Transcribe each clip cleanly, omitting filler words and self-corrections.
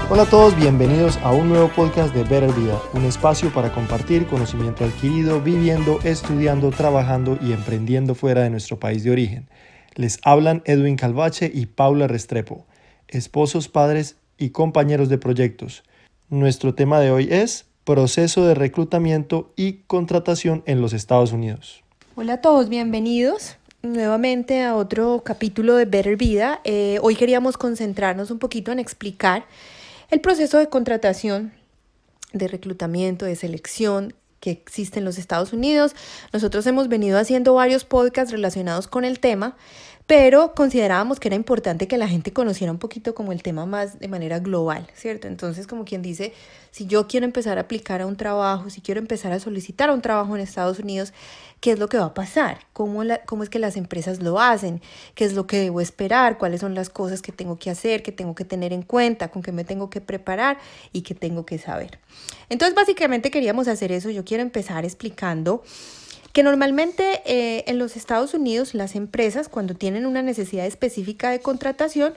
Hola a todos, bienvenidos a un nuevo podcast de Better Vida, un espacio para compartir conocimiento adquirido viviendo, estudiando, trabajando y emprendiendo fuera de nuestro país de origen. Les hablan Edwin Calvache y Paula Restrepo, esposos, padres y compañeros de proyectos. Nuestro tema de hoy es proceso de reclutamiento y contratación en los Estados Unidos. Hola a todos, bienvenidos nuevamente a otro capítulo de Better Vida. Hoy queríamos concentrarnos un poquito en explicar el proceso de contratación, de reclutamiento, de selección que existe en los Estados Unidos. Nosotros hemos venido haciendo varios podcasts relacionados con el tema, pero considerábamos que era importante que la gente conociera un poquito como el tema más de manera global, ¿cierto? Entonces, como quien dice, si yo quiero empezar a aplicar a un trabajo, si quiero empezar a solicitar un trabajo en Estados Unidos, ¿qué es lo que va a pasar? ¿Cómo es que las empresas lo hacen? ¿Qué es lo que debo esperar? ¿Cuáles son las cosas que tengo que hacer, que tengo que tener en cuenta, con qué me tengo que preparar y qué tengo que saber? Entonces, básicamente queríamos hacer eso. Yo quiero empezar explicando que normalmente en los Estados Unidos las empresas, cuando tienen una necesidad específica de contratación,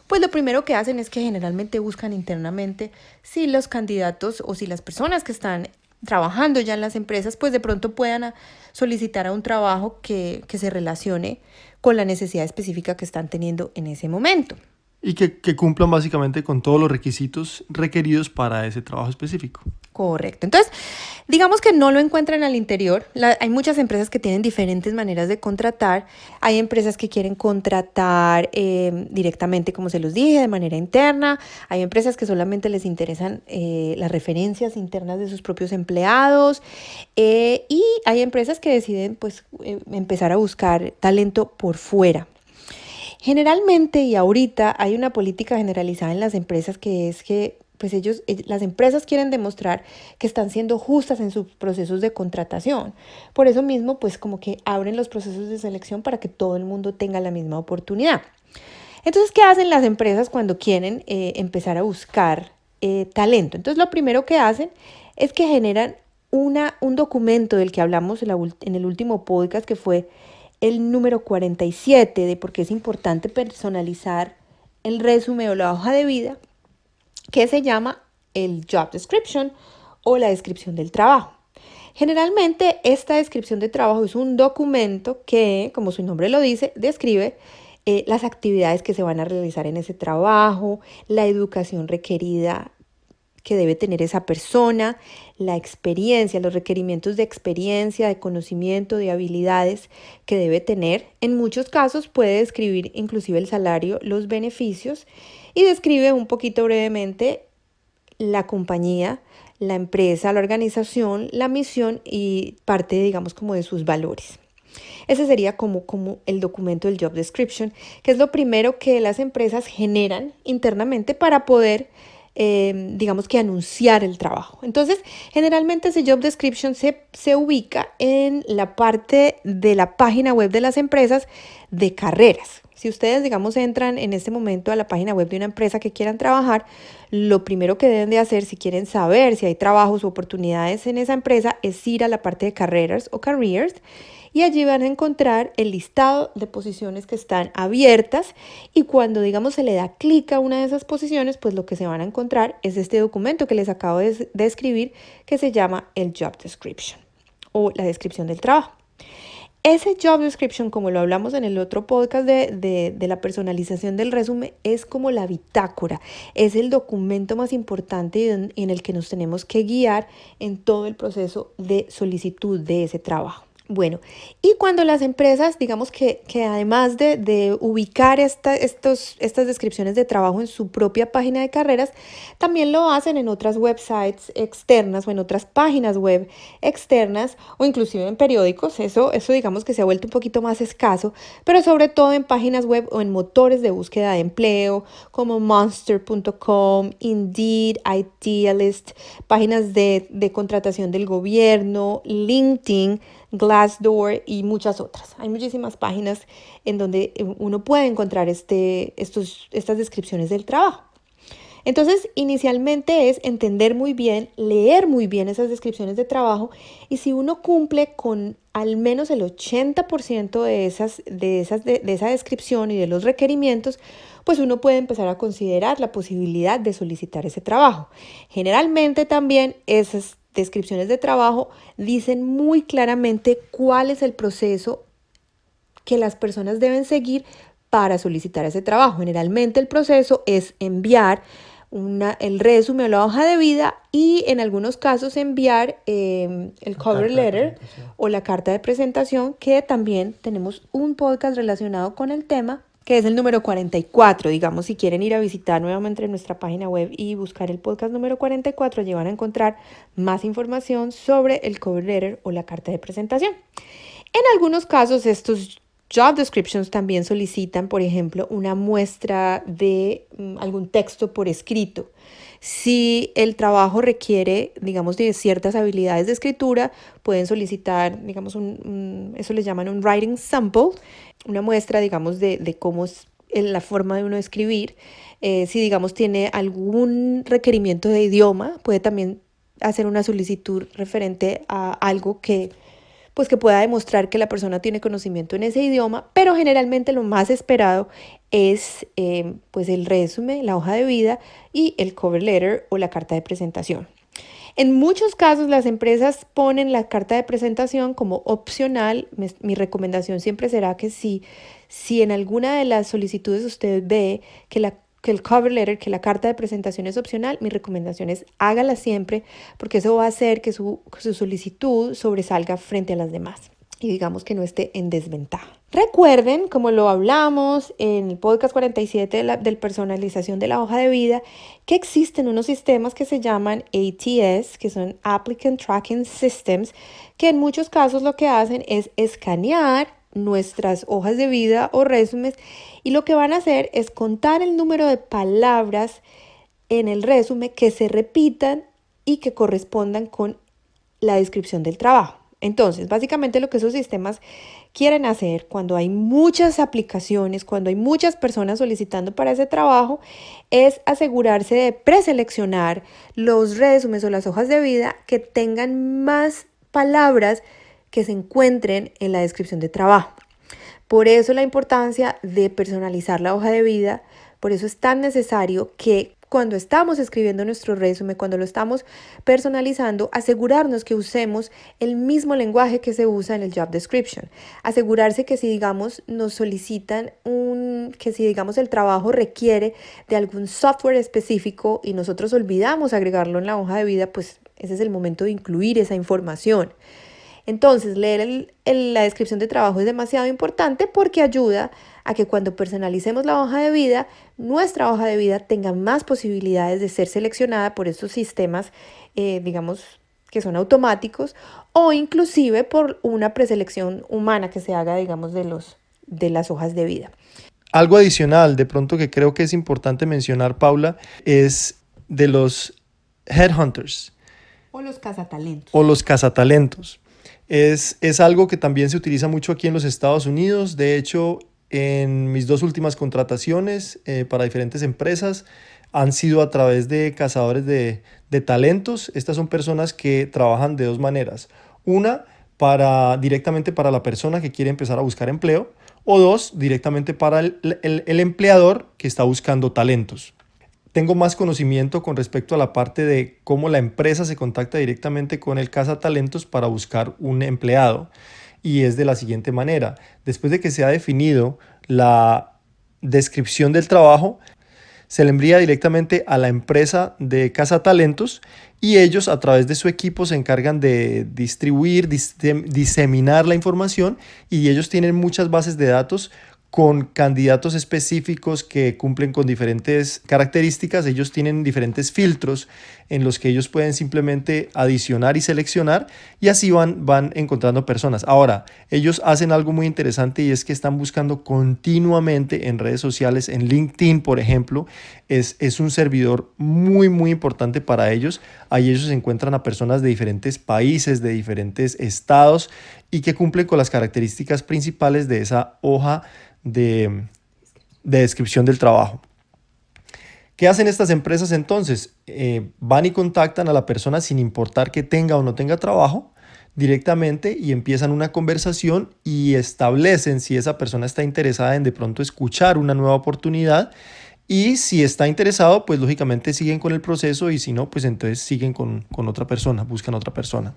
pues lo primero que hacen es que generalmente buscan internamente si los candidatos o si las personas que están trabajando ya en las empresas, pues de pronto puedan solicitar a un trabajo que se relacione con la necesidad específica que están teniendo en ese momento. Y que cumplan básicamente con todos los requisitos requeridos para ese trabajo específico. Correcto. Entonces, digamos que no lo encuentran al interior. Hay muchas empresas que tienen diferentes maneras de contratar. Hay empresas que quieren contratar directamente, como se los dije, de manera interna. Hay empresas que solamente les interesan las referencias internas de sus propios empleados. Y hay empresas que deciden pues, empezar a buscar talento por fuera. Generalmente y ahorita hay una política generalizada en las empresas que es que pues las empresas quieren demostrar que están siendo justas en sus procesos de contratación. Por eso mismo, pues como que abren los procesos de selección para que todo el mundo tenga la misma oportunidad. Entonces, ¿qué hacen las empresas cuando quieren empezar a buscar talento? Entonces, lo primero que hacen es que generan un documento del que hablamos en el último podcast, que fue el número 47, de por qué es importante personalizar el resumen o la hoja de vida, que se llama el job description o la descripción del trabajo. Generalmente esta descripción de trabajo es un documento que, como su nombre lo dice, describe las actividades que se van a realizar en ese trabajo, la educación requerida que debe tener esa persona, la experiencia, los requerimientos de experiencia, de conocimiento, de habilidades que debe tener. En muchos casos puede describir inclusive el salario, los beneficios, y describe un poquito brevemente la compañía, la empresa, la organización, la misión y parte, digamos, como de sus valores. Ese sería como el documento del job description, que es lo primero que las empresas generan internamente para poder digamos que anunciar el trabajo. Entonces, generalmente ese job description se ubica en la parte de la página web de las empresas de carreras. Si ustedes, digamos, entran en este momento a la página web de una empresa que quieran trabajar, lo primero que deben de hacer si quieren saber si hay trabajos o oportunidades en esa empresa es ir a la parte de carreras o careers, y allí van a encontrar el listado de posiciones que están abiertas, y cuando, digamos, se le da clic a una de esas posiciones, pues lo que se van a encontrar es este documento que les acabo de escribir, que se llama el job description o la descripción del trabajo. Ese job description, como lo hablamos en el otro podcast de la personalización del resumen, es como la bitácora, es el documento más importante en el que nos tenemos que guiar en todo el proceso de solicitud de ese trabajo. Bueno, y cuando las empresas, digamos que además de ubicar estas descripciones de trabajo en su propia página de carreras, también lo hacen en otras websites externas o en otras páginas web externas o inclusive en periódicos. Eso digamos que se ha vuelto un poquito más escaso, pero sobre todo en páginas web o en motores de búsqueda de empleo como monster.com, Indeed, Idealist, páginas de contratación del gobierno, LinkedIn, Glassdoor y muchas otras. Hay muchísimas páginas en donde uno puede encontrar estas descripciones del trabajo. Entonces, inicialmente es entender muy bien, leer muy bien esas descripciones de trabajo, y si uno cumple con al menos el 80% de esa descripción y de los requerimientos, pues uno puede empezar a considerar la posibilidad de solicitar ese trabajo. Generalmente también esas descripciones de trabajo dicen muy claramente cuál es el proceso que las personas deben seguir para solicitar ese trabajo. Generalmente el proceso es enviar el resumen o la hoja de vida, y en algunos casos enviar el cover letter o la carta de presentación, que también tenemos un podcast relacionado con el tema, que es el número 44. Digamos, si quieren ir a visitar nuevamente nuestra página web y buscar el podcast número 44, allí van a encontrar más información sobre el cover letter o la carta de presentación. En algunos casos, estos job descriptions también solicitan, por ejemplo, una muestra de algún texto por escrito. Si el trabajo requiere, digamos, de ciertas habilidades de escritura, pueden solicitar, digamos, eso les llaman un writing sample, una muestra, digamos, de cómo es la forma de uno escribir. Si, digamos, tiene algún requerimiento de idioma, puede también hacer una solicitud referente a algo que pueda demostrar que la persona tiene conocimiento en ese idioma, pero generalmente lo más esperado es pues el resumen, la hoja de vida y el cover letter o la carta de presentación. En muchos casos las empresas ponen la carta de presentación como opcional. Mi recomendación siempre será que si en alguna de las solicitudes usted ve que el cover letter, que la carta de presentación es opcional, mi recomendación es hágala siempre, porque eso va a hacer que su solicitud sobresalga frente a las demás y digamos que no esté en desventaja. Recuerden, como lo hablamos en el podcast 47 de personalización de la hoja de vida, que existen unos sistemas que se llaman ATS, que son Applicant Tracking Systems, que en muchos casos lo que hacen es escanear nuestras hojas de vida o resúmenes, y lo que van a hacer es contar el número de palabras en el resumen que se repitan y que correspondan con la descripción del trabajo. Entonces, básicamente lo que esos sistemas quieren hacer cuando hay muchas aplicaciones, cuando hay muchas personas solicitando para ese trabajo, es asegurarse de preseleccionar los resúmenes o las hojas de vida que tengan más palabras que se encuentren en la descripción de trabajo. Por eso la importancia de personalizar la hoja de vida. Por eso es tan necesario que cuando estamos escribiendo nuestro resumen, cuando lo estamos personalizando, asegurarnos que usemos el mismo lenguaje que se usa en el job description. Asegurarse que si, digamos, nos solicitan que si, digamos, el trabajo requiere de algún software específico y nosotros olvidamos agregarlo en la hoja de vida, pues ese es el momento de incluir esa información. Entonces, leer la descripción de trabajo es demasiado importante porque ayuda a que cuando personalicemos la hoja de vida, nuestra hoja de vida tenga más posibilidades de ser seleccionada por estos sistemas, digamos, que son automáticos, o inclusive por una preselección humana que se haga, digamos, de las hojas de vida. Algo adicional, de pronto, que creo que es importante mencionar, Paula, es de los headhunters. O los cazatalentos. O los cazatalentos. Es algo que también se utiliza mucho aquí en los Estados Unidos. De hecho, en mis 2 últimas contrataciones para diferentes empresas han sido a través de cazadores de talentos. Estas son personas que trabajan de 2 maneras. Una, directamente para la persona que quiere empezar a buscar empleo, o 2, directamente para el empleador que está buscando talentos. Tengo más conocimiento con respecto a la parte de cómo la empresa se contacta directamente con el cazatalentos para buscar un empleado. Y es de la siguiente manera. Después de que se ha definido la descripción del trabajo, se le envía directamente a la empresa de cazatalentos y ellos a través de su equipo se encargan de distribuir, diseminar la información, y ellos tienen muchas bases de datos con candidatos específicos que cumplen con diferentes características. Ellos tienen diferentes filtros en los que ellos pueden simplemente adicionar y seleccionar, y así van encontrando personas. Ahora, ellos hacen algo muy interesante, y es que están buscando continuamente en redes sociales. En LinkedIn, por ejemplo, es un servidor muy, muy importante para ellos. Ahí ellos encuentran a personas de diferentes países, de diferentes estados, y que cumplen con las características principales de esa hoja de descripción del trabajo. ¿Qué hacen estas empresas entonces? Van y contactan a la persona sin importar que tenga o no tenga trabajo directamente y empiezan una conversación y establecen si esa persona está interesada en de pronto escuchar una nueva oportunidad, y si está interesado, pues lógicamente siguen con el proceso, y si no, pues entonces siguen con otra persona, buscan otra persona.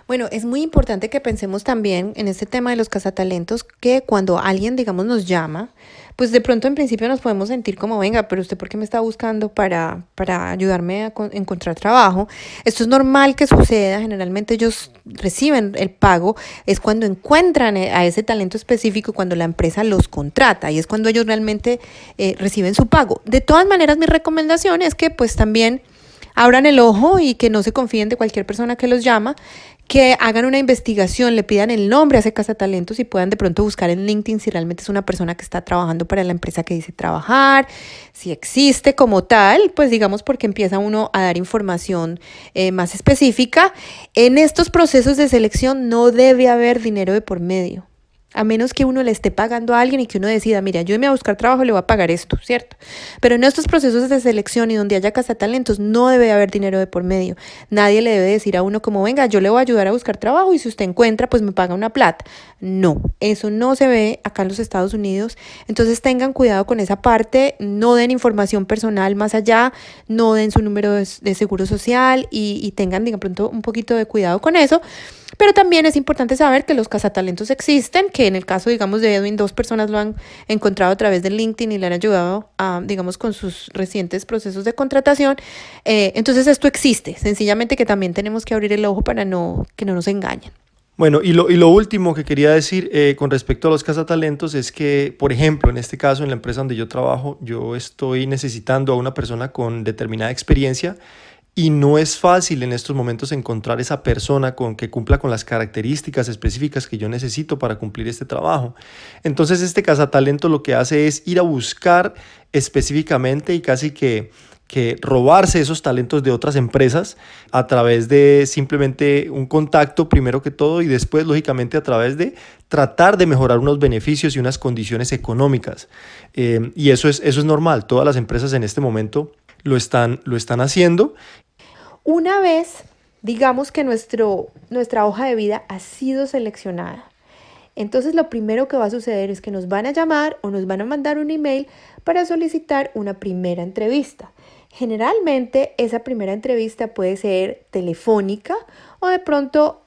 Bueno, es muy importante que pensemos también en este tema de los cazatalentos, que cuando alguien, digamos, nos llama, pues de pronto en principio nos podemos sentir como, venga, pero usted ¿por qué me está buscando para ayudarme a encontrar trabajo? Esto es normal que suceda, generalmente ellos reciben el pago, es cuando encuentran a ese talento específico, cuando la empresa los contrata y es cuando ellos realmente reciben su pago. De todas maneras, mi recomendación es que pues también abran el ojo y que no se confíen de cualquier persona que los llama, que hagan una investigación, le pidan el nombre a ese cazatalentos y puedan de pronto buscar en LinkedIn si realmente es una persona que está trabajando para la empresa que dice trabajar, si existe como tal, pues digamos porque empieza uno a dar información más específica. En estos procesos de selección no debe haber dinero de por medio. A menos que uno le esté pagando a alguien y que uno decida, mira, yo me voy a buscar trabajo, le voy a pagar esto, ¿cierto? Pero en estos procesos de selección y donde haya cazatalentos, no debe haber dinero de por medio. Nadie le debe decir a uno como, venga, yo le voy a ayudar a buscar trabajo y si usted encuentra, pues me paga una plata. No, eso no se ve acá en los Estados Unidos. Entonces tengan cuidado con esa parte, no den información personal más allá, no den su número de seguro social y tengan, de pronto, un poquito de cuidado con eso. Pero también es importante saber que los cazatalentos existen, que en el caso, digamos, de Edwin, 2 personas lo han encontrado a través de LinkedIn y le han ayudado a, digamos, con sus recientes procesos de contratación. Entonces esto existe, sencillamente que también tenemos que abrir el ojo para que no nos engañen. Bueno, y lo último que quería decir con respecto a los cazatalentos es que, por ejemplo, en este caso, en la empresa donde yo trabajo, yo estoy necesitando a una persona con determinada experiencia. Y no es fácil en estos momentos encontrar esa persona que cumpla con las características específicas que yo necesito para cumplir este trabajo. Entonces este cazatalento lo que hace es ir a buscar específicamente y casi que robarse esos talentos de otras empresas a través de simplemente un contacto primero que todo, y después lógicamente a través de tratar de mejorar unos beneficios y unas condiciones económicas. Y eso es normal, todas las empresas en este momento lo están haciendo. Una vez, digamos que nuestra hoja de vida ha sido seleccionada, entonces lo primero que va a suceder es que nos van a llamar o nos van a mandar un email para solicitar una primera entrevista. Generalmente esa primera entrevista puede ser telefónica o de pronto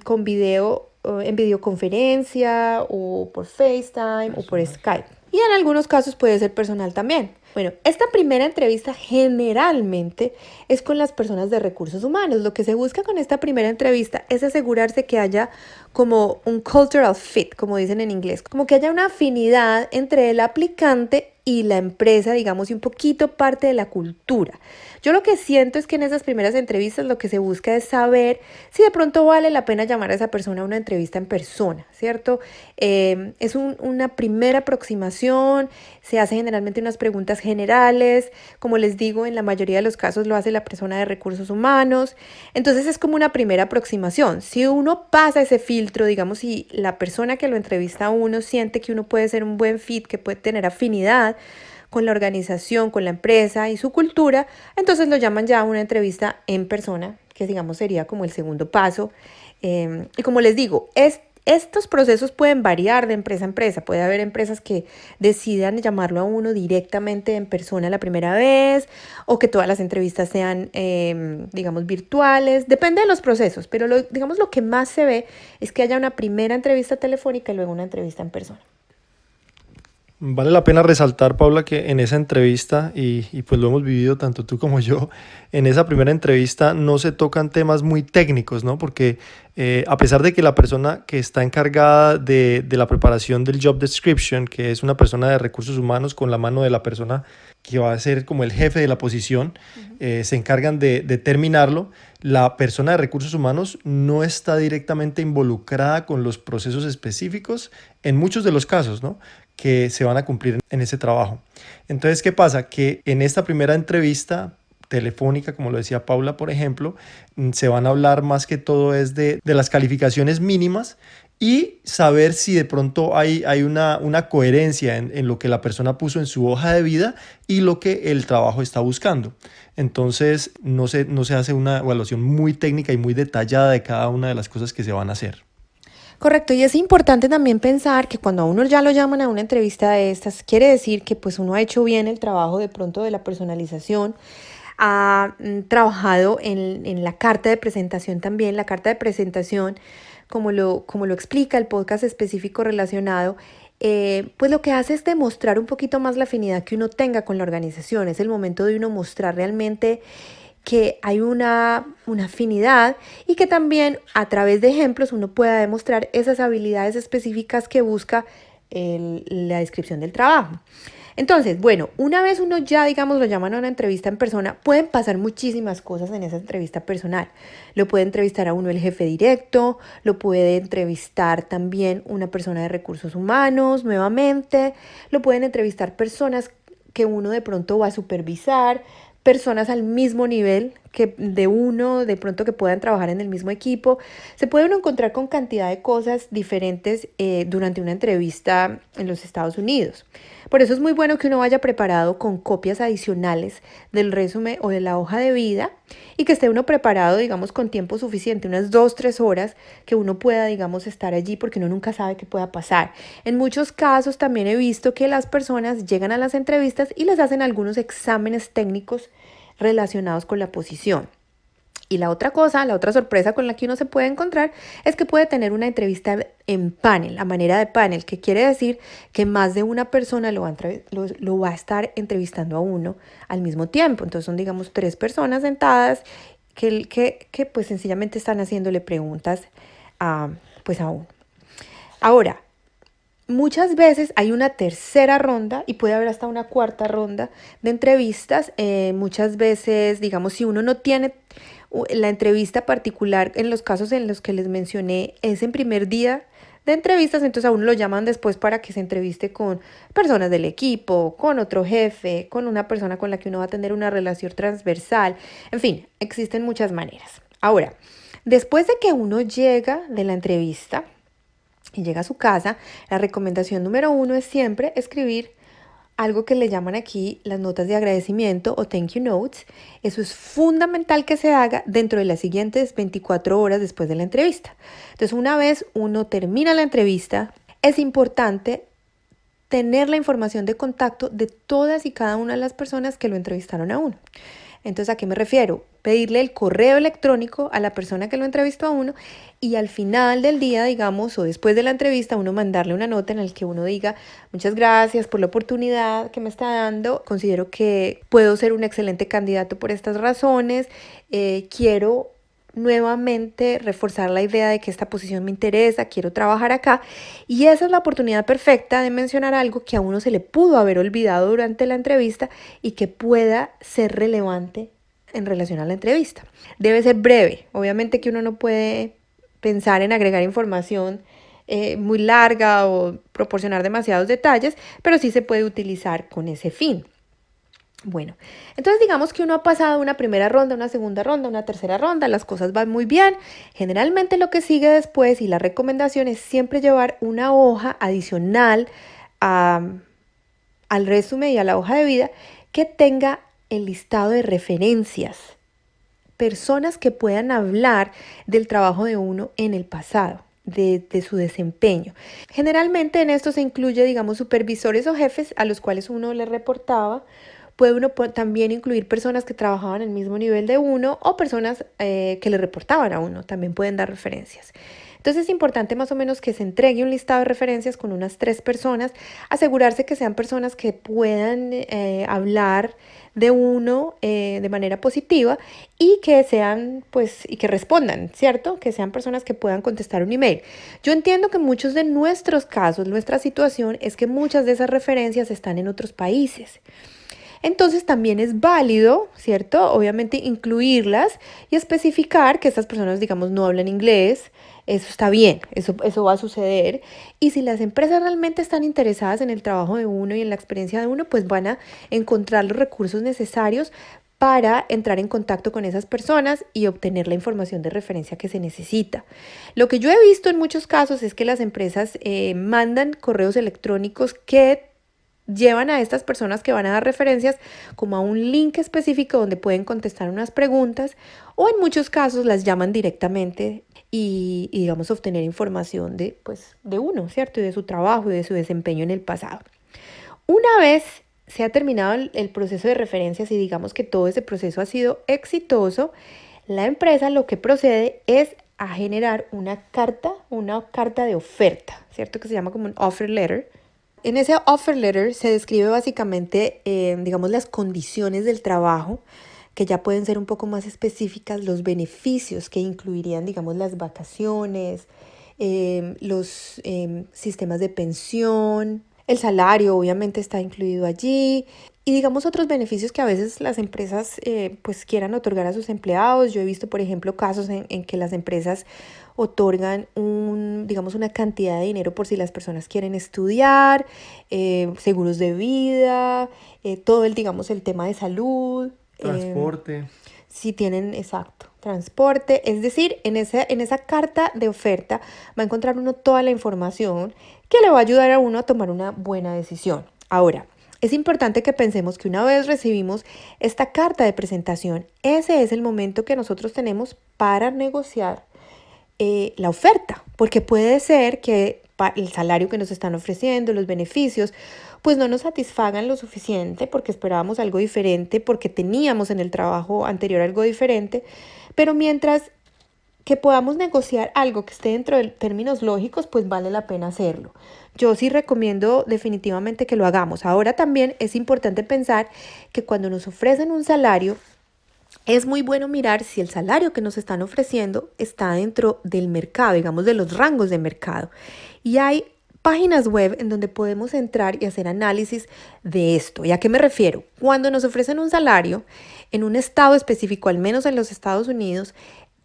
con video, en videoconferencia o por FaceTime o por Skype. Y en algunos casos puede ser personal también. Bueno, esta primera entrevista generalmente es con las personas de recursos humanos. Lo que se busca con esta primera entrevista es asegurarse que haya como un cultural fit, como dicen en inglés, como que haya una afinidad entre el aplicante y la empresa, digamos, y un poquito parte de la cultura. Yo lo que siento es que en esas primeras entrevistas lo que se busca es saber si de pronto vale la pena llamar a esa persona a una entrevista en persona, ¿cierto? Es una primera aproximación, se hacen generalmente unas preguntas generales, como les digo, en la mayoría de los casos lo hace la persona de recursos humanos, entonces es como una primera aproximación. Si uno pasa ese filtro, digamos, si la persona que lo entrevista a uno siente que uno puede ser un buen fit, que puede tener afinidad con la organización, con la empresa y su cultura, entonces lo llaman ya a una entrevista en persona, que digamos sería como el segundo paso. Y como les digo, estos procesos pueden variar de empresa a empresa. Puede haber empresas que decidan llamarlo a uno directamente en persona la primera vez o que todas las entrevistas sean, digamos, virtuales. Depende de los procesos, pero digamos lo que más se ve es que haya una primera entrevista telefónica y luego una entrevista en persona. Vale la pena resaltar, Paula, que en esa entrevista, y pues lo hemos vivido tanto tú como yo, en esa primera entrevista no se tocan temas muy técnicos, ¿no? Porque a pesar de que la persona que está encargada de la preparación del job description, que es una persona de recursos humanos con la mano de la persona que va a ser como el jefe de la posición, se encargan de terminarlo, la persona de recursos humanos no está directamente involucrada con los procesos específicos en muchos de los casos, ¿no?, que se van a cumplir en ese trabajo. Entonces, ¿qué pasa? Que en esta primera entrevista telefónica, como lo decía Paula, por ejemplo, se van a hablar más que todo es de las calificaciones mínimas y saber si de pronto hay una coherencia en lo que la persona puso en su hoja de vida y lo que el trabajo está buscando. Entonces no se hace una evaluación muy técnica y muy detallada de cada una de las cosas que se van a hacer. Correcto, y es importante también pensar que cuando a uno ya lo llaman a una entrevista de estas, quiere decir que pues uno ha hecho bien el trabajo de pronto de la personalización, ha trabajado en la carta de presentación también. La carta de presentación, como lo explica el podcast específico relacionado, pues lo que hace es demostrar un poquito más la afinidad que uno tenga con la organización. Es el momento de uno mostrar realmente que hay una afinidad y que también a través de ejemplos uno pueda demostrar esas habilidades específicas que busca la descripción del trabajo. Entonces, bueno, una vez uno ya, digamos, lo llaman a una entrevista en persona, pueden pasar muchísimas cosas en esa entrevista personal. Lo puede entrevistar a uno el jefe directo, lo puede entrevistar también una persona de recursos humanos, nuevamente, lo pueden entrevistar personas que uno de pronto va a supervisar, personas al mismo nivel que de uno, de pronto que puedan trabajar en el mismo equipo. Se puede uno encontrar con cantidad de cosas diferentes durante una entrevista en los Estados Unidos. Por eso es muy bueno que uno vaya preparado con copias adicionales del resumen o de la hoja de vida y que esté uno preparado, digamos, con tiempo suficiente, unas 2, 3 horas, que uno pueda, digamos, estar allí porque uno nunca sabe qué pueda pasar. En muchos casos también he visto que las personas llegan a las entrevistas y les hacen algunos exámenes técnicos relacionados con la posición. Y la otra cosa, la otra sorpresa con la que uno se puede encontrar es que puede tener una entrevista en panel, a manera de panel, que quiere decir que más de una persona lo va a estar entrevistando a uno al mismo tiempo. Entonces son, digamos, 3 personas sentadas que pues sencillamente están haciéndole preguntas pues a uno. Ahora, muchas veces hay una tercera ronda y puede haber hasta una cuarta ronda de entrevistas. Muchas veces, digamos, si uno no tiene la entrevista particular, en los casos en los que les mencioné, es en primer día de entrevistas, entonces a uno lo llaman después para que se entreviste con personas del equipo, con otro jefe, con una persona con la que uno va a tener una relación transversal. En fin, existen muchas maneras. Ahora, después de que uno llega de la entrevista y llega a su casa, la recomendación número 1 es siempre escribir algo que le llaman aquí las notas de agradecimiento o thank you notes. Eso es fundamental que se haga dentro de las siguientes 24 horas después de la entrevista. Entonces, una vez uno termina la entrevista, es importante tener la información de contacto de todas y cada una de las personas que lo entrevistaron a uno. Entonces, ¿a qué me refiero? Pedirle el correo electrónico a la persona que lo entrevistó a uno y al final del día, digamos, o después de la entrevista, uno mandarle una nota en la que uno diga: muchas gracias por la oportunidad que me está dando, considero que puedo ser un excelente candidato por estas razones, quiero nuevamente reforzar la idea de que esta posición me interesa, quiero trabajar acá. Y esa es la oportunidad perfecta de mencionar algo que a uno se le pudo haber olvidado durante la entrevista y que pueda ser relevante en relación a la entrevista. Debe ser breve, obviamente que uno no puede pensar en agregar información muy larga o proporcionar demasiados detalles, pero sí se puede utilizar con ese fin. Bueno, entonces digamos que uno ha pasado una primera ronda, una segunda ronda, una tercera ronda, las cosas van muy bien. Generalmente lo que sigue después y la recomendación es siempre llevar una hoja adicional al resumen y a la hoja de vida que tenga el listado de referencias, personas que puedan hablar del trabajo de uno en el pasado. De su desempeño. Generalmente en esto se incluye, digamos, supervisores o jefes a los cuales uno le reportaba. Puede uno también incluir personas que trabajaban en el mismo nivel de uno o personas que le reportaban a uno, también pueden dar referencias. Entonces es importante más o menos que se entregue un listado de referencias con unas 3 personas, asegurarse que sean personas que puedan hablar de uno de manera positiva y que sean, pues, y que respondan, ¿cierto? Que sean personas que puedan contestar un email. Yo entiendo que muchos de nuestros casos, nuestra situación es que muchas de esas referencias están en otros países. Entonces también es válido, ¿cierto? Obviamente incluirlas y especificar que estas personas, digamos, no hablan inglés. Eso está bien, eso va a suceder. Y si las empresas realmente están interesadas en el trabajo de uno y en la experiencia de uno, pues van a encontrar los recursos necesarios para entrar en contacto con esas personas y obtener la información de referencia que se necesita. Lo que yo he visto en muchos casos es que las empresas mandan correos electrónicos que llevan a estas personas que van a dar referencias como a un link específico donde pueden contestar unas preguntas, o en muchos casos las llaman directamente y digamos obtener información de uno, ¿cierto? Y de su trabajo y de su desempeño en el pasado. Una vez se ha terminado el proceso de referencias y digamos que todo ese proceso ha sido exitoso, la empresa lo que procede es a generar una carta de oferta, ¿cierto? Que se llama como un offer letter. En ese offer letter se describe básicamente, digamos, las condiciones del trabajo, que ya pueden ser un poco más específicas, los beneficios que incluirían, digamos, las vacaciones, los sistemas de pensión, el salario obviamente está incluido allí y digamos otros beneficios que a veces las empresas pues quieran otorgar a sus empleados. Yo he visto, por ejemplo, casos en que las empresas otorgan digamos una cantidad de dinero por si las personas quieren estudiar, seguros de vida, todo digamos, el tema de salud. Transporte. Si tienen, exacto, transporte, es decir, en esa carta de oferta va a encontrar uno toda la información que le va a ayudar a uno a tomar una buena decisión. Ahora, es importante que pensemos que una vez recibimos esta carta de presentación, ese es el momento que nosotros tenemos para negociar la oferta, porque puede ser que el salario que nos están ofreciendo, los beneficios, pues no nos satisfagan lo suficiente porque esperábamos algo diferente, porque teníamos en el trabajo anterior algo diferente, pero mientras que podamos negociar algo que esté dentro de términos lógicos, pues vale la pena hacerlo. Yo sí recomiendo definitivamente que lo hagamos. Ahora también es importante pensar que cuando nos ofrecen un salario, es muy bueno mirar si el salario que nos están ofreciendo está dentro del mercado, digamos, de los rangos de mercado. Y hay páginas web en donde podemos entrar y hacer análisis de esto. ¿Y a qué me refiero? Cuando nos ofrecen un salario en un estado específico, al menos en los Estados Unidos,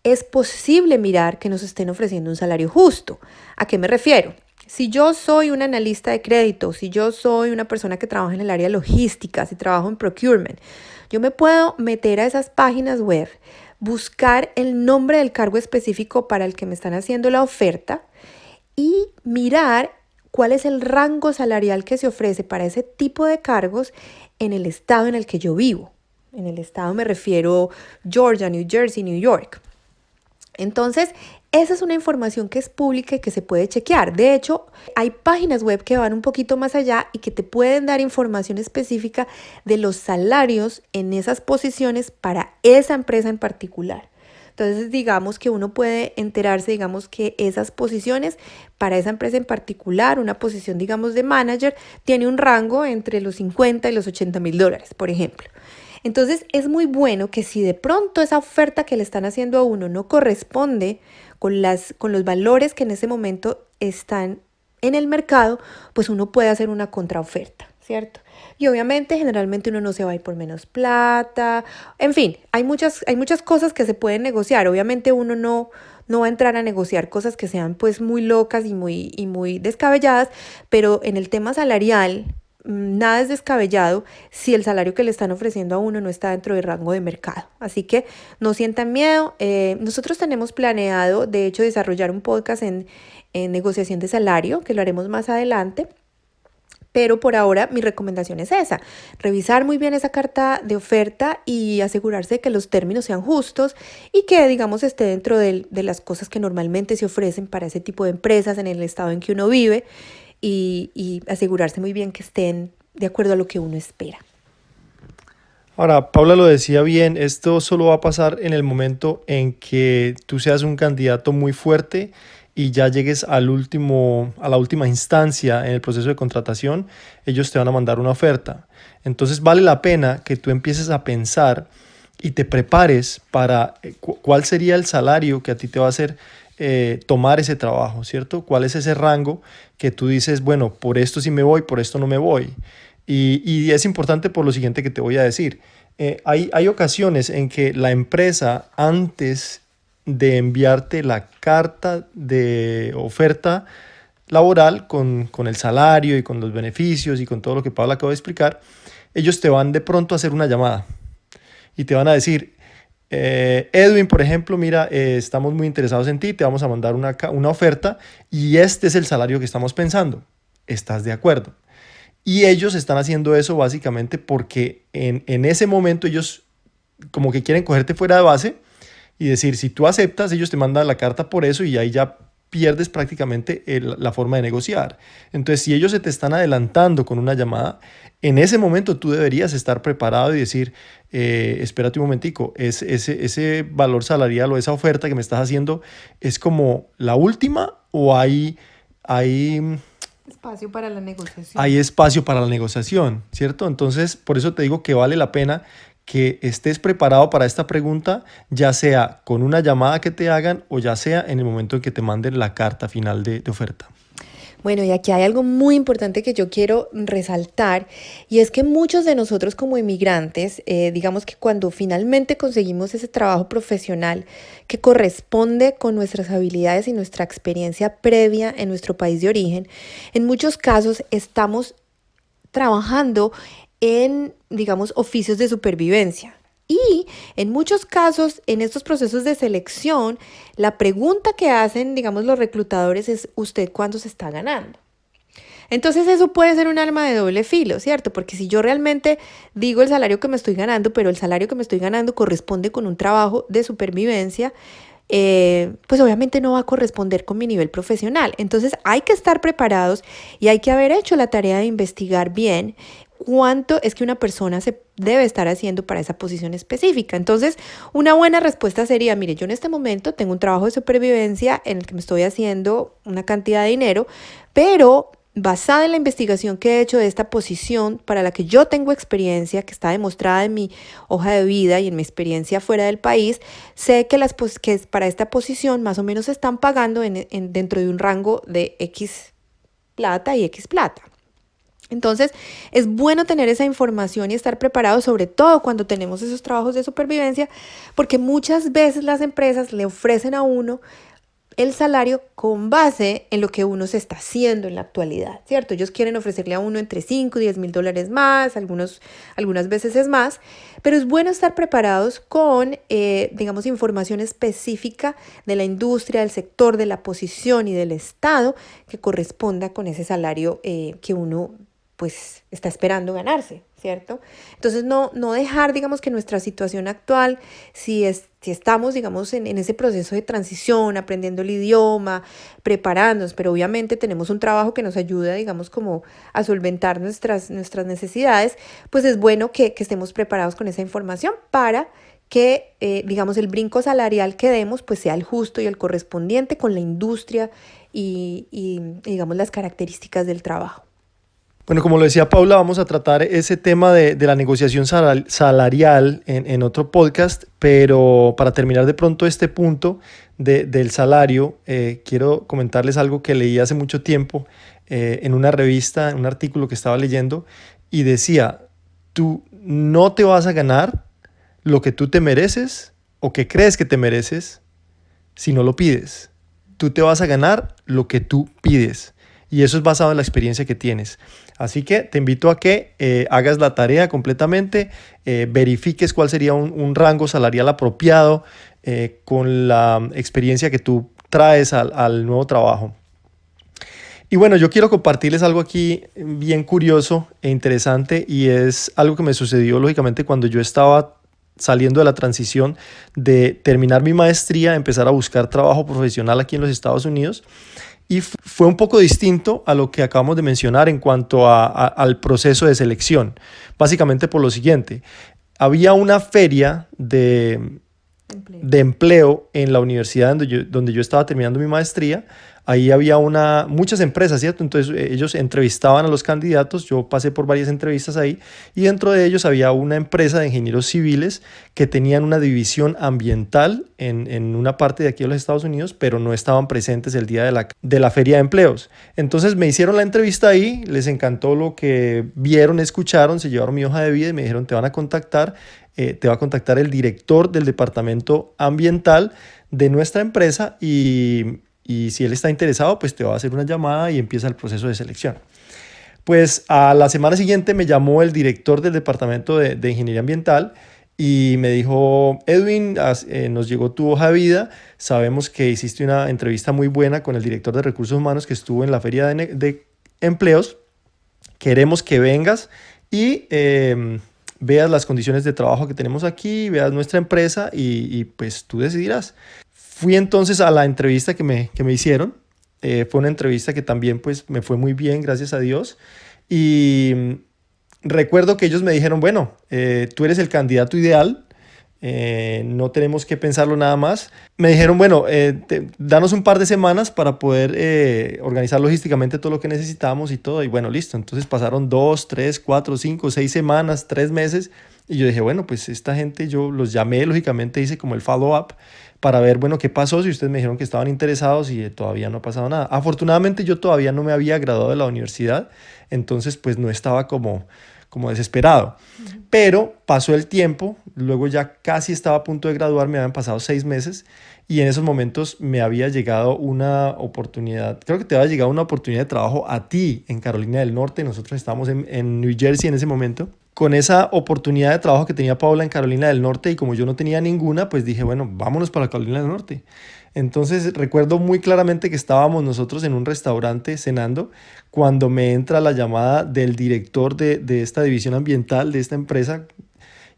es posible mirar que nos estén ofreciendo un salario justo. ¿A qué me refiero? Si yo soy un analista de crédito, si yo soy una persona que trabaja en el área logística, si trabajo en procurement, yo me puedo meter a esas páginas web, buscar el nombre del cargo específico para el que me están haciendo la oferta y mirar cuál es el rango salarial que se ofrece para ese tipo de cargos en el estado en el que yo vivo. En el estado me refiero Georgia, New Jersey, New York. Entonces, esa es una información que es pública y que se puede chequear. De hecho, hay páginas web que van un poquito más allá y que te pueden dar información específica de los salarios en esas posiciones para esa empresa en particular. Entonces, digamos que uno puede enterarse, digamos que esas posiciones para esa empresa en particular, una posición, digamos, de manager, tiene un rango entre los 50 y los $80,000, por ejemplo. Entonces es muy bueno que si de pronto esa oferta que le están haciendo a uno no corresponde con los valores que en ese momento están en el mercado, pues uno puede hacer una contraoferta, ¿cierto? Y obviamente generalmente uno no se va a ir por menos plata, en fin, hay muchas cosas que se pueden negociar. Obviamente uno no va a entrar a negociar cosas que sean pues muy locas y muy descabelladas, pero en el tema salarial nada es descabellado si el salario que le están ofreciendo a uno no está dentro del rango de mercado. Así que no sientan miedo. Nosotros tenemos planeado, de hecho, desarrollar un podcast en negociación de salario, que lo haremos más adelante. Pero por ahora mi recomendación es esa, revisar muy bien esa carta de oferta y asegurarse de que los términos sean justos y que, digamos, esté dentro de las cosas que normalmente se ofrecen para ese tipo de empresas en el estado en que uno vive y asegurarse muy bien que estén de acuerdo a lo que uno espera. Ahora, Paula lo decía bien, esto solo va a pasar en el momento en que tú seas un candidato muy fuerte y ya llegues a la última instancia en el proceso de contratación, ellos te van a mandar una oferta. Entonces vale la pena que tú empieces a pensar y te prepares para cuál sería el salario que a ti te va a hacer tomar ese trabajo, ¿cierto? ¿Cuál es ese rango que tú dices, bueno, por esto sí me voy, por esto no me voy? Y es importante por lo siguiente que te voy a decir. Hay ocasiones en que la empresa, antes de enviarte la carta de oferta laboral con el salario y con los beneficios y con todo lo que Pablo acaba de explicar, ellos te van de pronto a hacer una llamada y te van a decir, Edwin, por ejemplo, mira, estamos muy interesados en ti, te vamos a mandar una oferta y este es el salario que estamos pensando. ¿Estás de acuerdo? Y ellos están haciendo eso básicamente porque en ese momento ellos como que quieren cogerte fuera de base y decir, si tú aceptas, ellos te mandan la carta por eso y ahí ya pierdes prácticamente la forma de negociar. Entonces, si ellos se te están adelantando con una llamada, en ese momento tú deberías estar preparado y decir, espérate un momentico, ese valor salarial o esa oferta que me estás haciendo es como la última o hay Espacio para la negociación. hay espacio para la negociación, ¿cierto? Entonces, por eso te digo que vale la pena que estés preparado para esta pregunta, ya sea con una llamada que te hagan o ya sea en el momento en que te manden la carta final de oferta. Bueno, y aquí hay algo muy importante que yo quiero resaltar y es que muchos de nosotros como inmigrantes, digamos que cuando finalmente conseguimos ese trabajo profesional que corresponde con nuestras habilidades y nuestra experiencia previa en nuestro país de origen, en muchos casos estamos trabajando en, digamos, oficios de supervivencia. Y en muchos casos, en estos procesos de selección, la pregunta que hacen, digamos, los reclutadores es, ¿usted cuánto se está ganando? Entonces eso puede ser un arma de doble filo, ¿cierto? Porque si yo realmente digo el salario que me estoy ganando, pero el salario que me estoy ganando corresponde con un trabajo de supervivencia, pues obviamente no va a corresponder con mi nivel profesional. Entonces hay que estar preparados y hay que haber hecho la tarea de investigar bien cuánto es que una persona se debe estar haciendo para esa posición específica. Entonces, una buena respuesta sería, mire, yo en este momento tengo un trabajo de supervivencia en el que me estoy haciendo una cantidad de dinero, pero basada en la investigación que he hecho de esta posición para la que yo tengo experiencia, que está demostrada en mi hoja de vida y en mi experiencia fuera del país, sé que, que para esta posición más o menos se están pagando dentro de un rango de X plata y X plata. Entonces, es bueno tener esa información y estar preparado, sobre todo cuando tenemos esos trabajos de supervivencia, porque muchas veces las empresas le ofrecen a uno el salario con base en lo que uno se está haciendo en la actualidad, ¿cierto? Ellos quieren ofrecerle a uno entre 5 y 10 mil dólares más, algunas veces es más, pero es bueno estar preparados con, digamos, información específica de la industria, del sector, de la posición y del estado que corresponda con ese salario que uno pues está esperando ganarse, ¿cierto? Entonces no dejar, digamos, que nuestra situación actual, si estamos, digamos, en ese proceso de transición, aprendiendo el idioma, preparándonos, pero obviamente tenemos un trabajo que nos ayuda, digamos, como a solventar nuestras necesidades, pues es bueno que estemos preparados con esa información para que, digamos, el brinco salarial que demos, pues sea el justo y el correspondiente con la industria y digamos, las características del trabajo. Bueno, como lo decía Paula, vamos a tratar ese tema de la negociación salarial en otro podcast, pero para terminar de pronto este punto del salario, quiero comentarles algo que leí hace mucho tiempo en una revista, en un artículo que estaba leyendo, y decía, tú no te vas a ganar lo que tú te mereces o que crees que te mereces si no lo pides. Tú te vas a ganar lo que tú pides. Y eso es basado en la experiencia que tienes. Así que te invito a que hagas la tarea completamente, verifiques cuál sería un rango salarial apropiado con la experiencia que tú traes al nuevo trabajo. Y bueno, yo quiero compartirles algo aquí bien curioso e interesante y es algo que me sucedió lógicamente cuando yo estaba saliendo de la transición de terminar mi maestría, empezar a buscar trabajo profesional aquí en los Estados Unidos. Y fue un poco distinto a lo que acabamos de mencionar en cuanto al proceso de selección. Básicamente por lo siguiente, había una feria de empleo en la universidad donde yo estaba terminando mi maestría. Ahí había muchas empresas, ¿cierto? Entonces ellos entrevistaban a los candidatos, yo pasé por varias entrevistas ahí y dentro de ellos había una empresa de ingenieros civiles que tenían una división ambiental en una parte de aquí de los Estados Unidos, pero no estaban presentes el día de la feria de empleos. Entonces me hicieron la entrevista ahí, les encantó lo que vieron, escucharon, se llevaron mi hoja de vida y me dijeron te va a contactar el director del departamento ambiental de nuestra empresa y si él está interesado, pues te va a hacer una llamada y empieza el proceso de selección. Pues a la semana siguiente me llamó el director del departamento de ingeniería ambiental y me dijo, Edwin, nos llegó tu hoja de vida, sabemos que hiciste una entrevista muy buena con el director de recursos humanos que estuvo en la feria de empleos, queremos que vengas y veas las condiciones de trabajo que tenemos aquí, veas nuestra empresa y pues tú decidirás. Fui entonces a la entrevista que me hicieron. Fue una entrevista que también pues me fue muy bien, gracias a Dios. Y recuerdo que ellos me dijeron, bueno, tú eres el candidato ideal, no tenemos que pensarlo nada más. Me dijeron, bueno, danos un par de semanas para poder organizar logísticamente todo lo que necesitamos y todo. Y bueno, listo. Entonces pasaron 2, 3, 4, 5, 6 semanas, 3 meses. Y yo dije, bueno, pues esta gente yo los llamé, lógicamente hice como el follow-up para ver, bueno, qué pasó, si ustedes me dijeron que estaban interesados y todavía no ha pasado nada. Afortunadamente yo todavía no me había graduado de la universidad, entonces pues no estaba como desesperado. Pero pasó el tiempo, luego ya casi estaba a punto de graduarme, habían pasado 6 meses y en esos momentos me había llegado una oportunidad, creo que te había llegado una oportunidad de trabajo a ti en Carolina del Norte, nosotros estábamos en New Jersey en ese momento. Con esa oportunidad de trabajo que tenía Paula en Carolina del Norte y como yo no tenía ninguna, pues dije, bueno, vámonos para Carolina del Norte. Entonces recuerdo muy claramente que estábamos nosotros en un restaurante cenando cuando me entra la llamada del director de esta división ambiental de esta empresa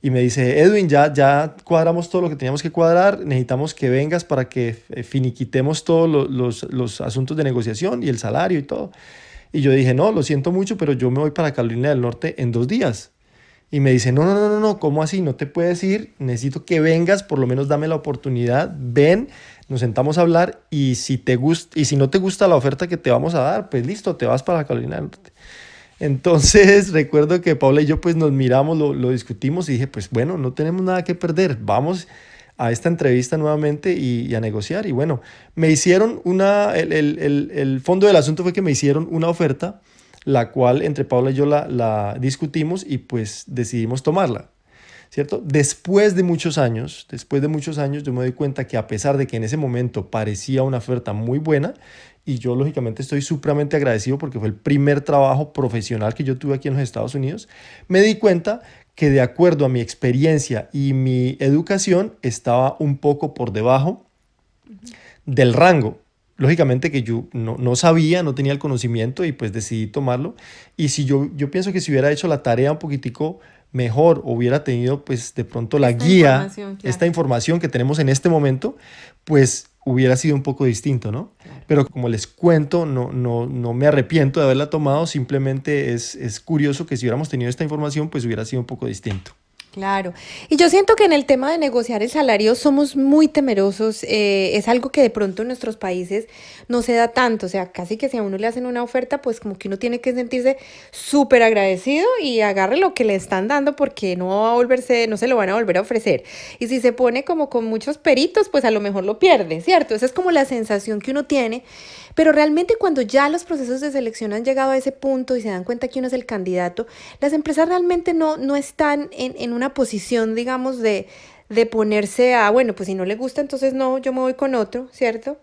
y me dice, Edwin, ya cuadramos todo lo que teníamos que cuadrar, necesitamos que vengas para que finiquitemos todos los asuntos de negociación y el salario y todo. Y yo dije, no, lo siento mucho, pero yo me voy para Carolina del Norte en 2 días. Y me dice, no, no, no, no, no, ¿cómo así? No te puedes ir, necesito que vengas, por lo menos dame la oportunidad, ven, nos sentamos a hablar y si te gusta, y si no te gusta la oferta que te vamos a dar, pues listo, te vas para Carolina del Norte. Entonces recuerdo que Paula y yo pues nos miramos, lo discutimos y dije, pues bueno, no tenemos nada que perder, vamos a esta entrevista nuevamente y a negociar. Y bueno, me hicieron el fondo del asunto fue que me hicieron una oferta la cual entre Paula y yo la discutimos y pues decidimos tomarla, ¿cierto? Después de muchos años, yo me doy cuenta que a pesar de que en ese momento parecía una oferta muy buena, y yo lógicamente estoy supremamente agradecido porque fue el primer trabajo profesional que yo tuve aquí en los Estados Unidos, me di cuenta que de acuerdo a mi experiencia y mi educación estaba un poco por debajo del rango. Lógicamente que yo no sabía, no tenía el conocimiento y pues decidí tomarlo. Y si yo pienso que si hubiera hecho la tarea un poquitico mejor, hubiera tenido pues de pronto la Esta guía, información, claro. esta información que tenemos en este momento, pues hubiera sido un poco distinto, ¿no? Claro. Pero como les cuento, no me arrepiento de haberla tomado, simplemente es curioso que si hubiéramos tenido esta información, pues hubiera sido un poco distinto. Claro. Y yo siento que en el tema de negociar el salario somos muy temerosos. Es algo que de pronto en nuestros países no se da tanto. O sea, casi que si a uno le hacen una oferta, pues como que uno tiene que sentirse súper agradecido y agarre lo que le están dando porque no va a volverse, no se lo van a volver a ofrecer. Y si se pone como con muchos peritos, pues a lo mejor lo pierde, ¿cierto? Esa es como la sensación que uno tiene. Pero realmente cuando ya los procesos de selección han llegado a ese punto y se dan cuenta que uno es el candidato, las empresas realmente no están en una posición, digamos, de ponerse a, bueno, pues si no le gusta, entonces no, yo me voy con otro, ¿cierto?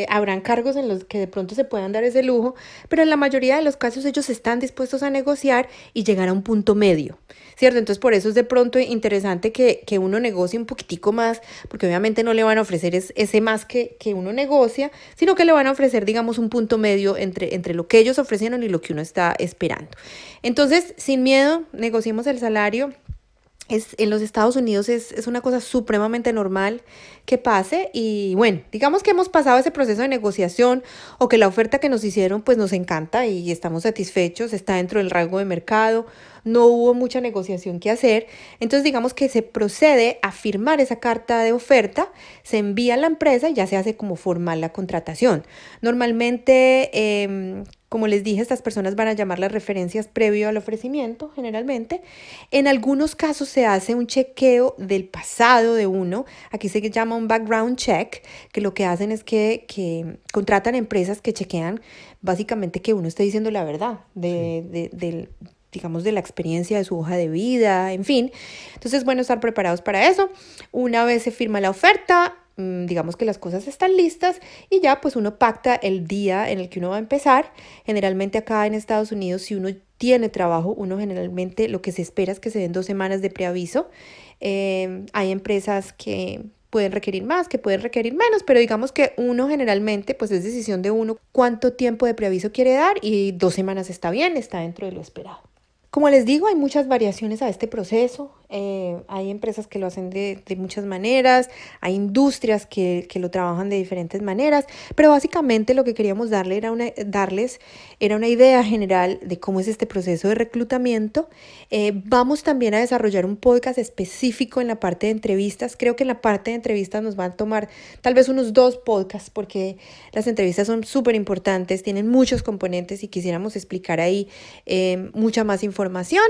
Habrán cargos en los que de pronto se puedan dar ese lujo, pero en la mayoría de los casos ellos están dispuestos a negociar y llegar a un punto medio, ¿cierto? Entonces por eso es de pronto interesante que uno negocie un poquitico más, porque obviamente no le van a ofrecer ese más que uno negocia, sino que le van a ofrecer, digamos, un punto medio entre lo que ellos ofrecieron y lo que uno está esperando. Entonces, sin miedo, negociemos el salario. En los Estados Unidos es una cosa supremamente normal que pase y bueno, digamos que hemos pasado ese proceso de negociación o que la oferta que nos hicieron pues nos encanta y estamos satisfechos, está dentro del rango de mercado, no hubo mucha negociación que hacer, entonces digamos que se procede a firmar esa carta de oferta, se envía a la empresa y ya se hace como formal la contratación. Normalmente como les dije, estas personas van a llamar las referencias previo al ofrecimiento, generalmente. En algunos casos se hace un chequeo del pasado de uno. Aquí se llama un background check, que lo que hacen es que contratan empresas que chequean básicamente que uno esté diciendo la verdad digamos, de la experiencia de su hoja de vida, en fin. Entonces, bueno, estar preparados para eso. Una vez se firma la oferta, digamos que las cosas están listas y ya pues uno pacta el día en el que uno va a empezar. Generalmente acá en Estados Unidos, si uno tiene trabajo, uno generalmente lo que se espera es que se den 2 semanas de preaviso. Hay empresas que pueden requerir más, que pueden requerir menos, pero digamos que uno generalmente, pues es decisión de uno cuánto tiempo de preaviso quiere dar y 2 semanas está bien, está dentro de lo esperado. Como les digo, hay muchas variaciones a este proceso. Hay empresas que lo hacen de muchas maneras, hay industrias que lo trabajan de diferentes maneras, pero básicamente lo que queríamos darles era una idea general de cómo es este proceso de reclutamiento. Vamos también a desarrollar un podcast específico en la parte de entrevistas. Creo que en la parte de entrevistas nos van a tomar tal vez unos 2 podcasts porque las entrevistas son súper importantes, tienen muchos componentes y quisiéramos explicar ahí mucha más información,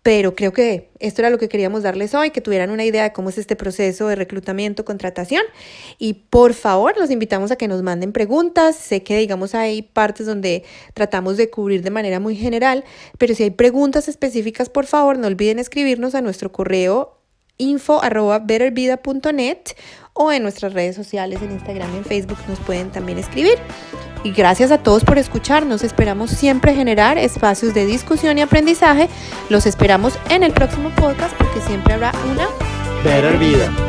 pero creo que esto era lo que queríamos darles hoy, que tuvieran una idea de cómo es este proceso de reclutamiento, contratación, y por favor los invitamos a que nos manden preguntas. Sé que digamos hay partes donde tratamos de cubrir de manera muy general, pero si hay preguntas específicas, por favor no olviden escribirnos a nuestro correo info@bettervida.net o en nuestras redes sociales, en Instagram y en Facebook nos pueden también escribir. Y gracias a todos por escucharnos. Esperamos siempre generar espacios de discusión y aprendizaje. Los esperamos en el próximo podcast porque siempre habrá una Better Vida.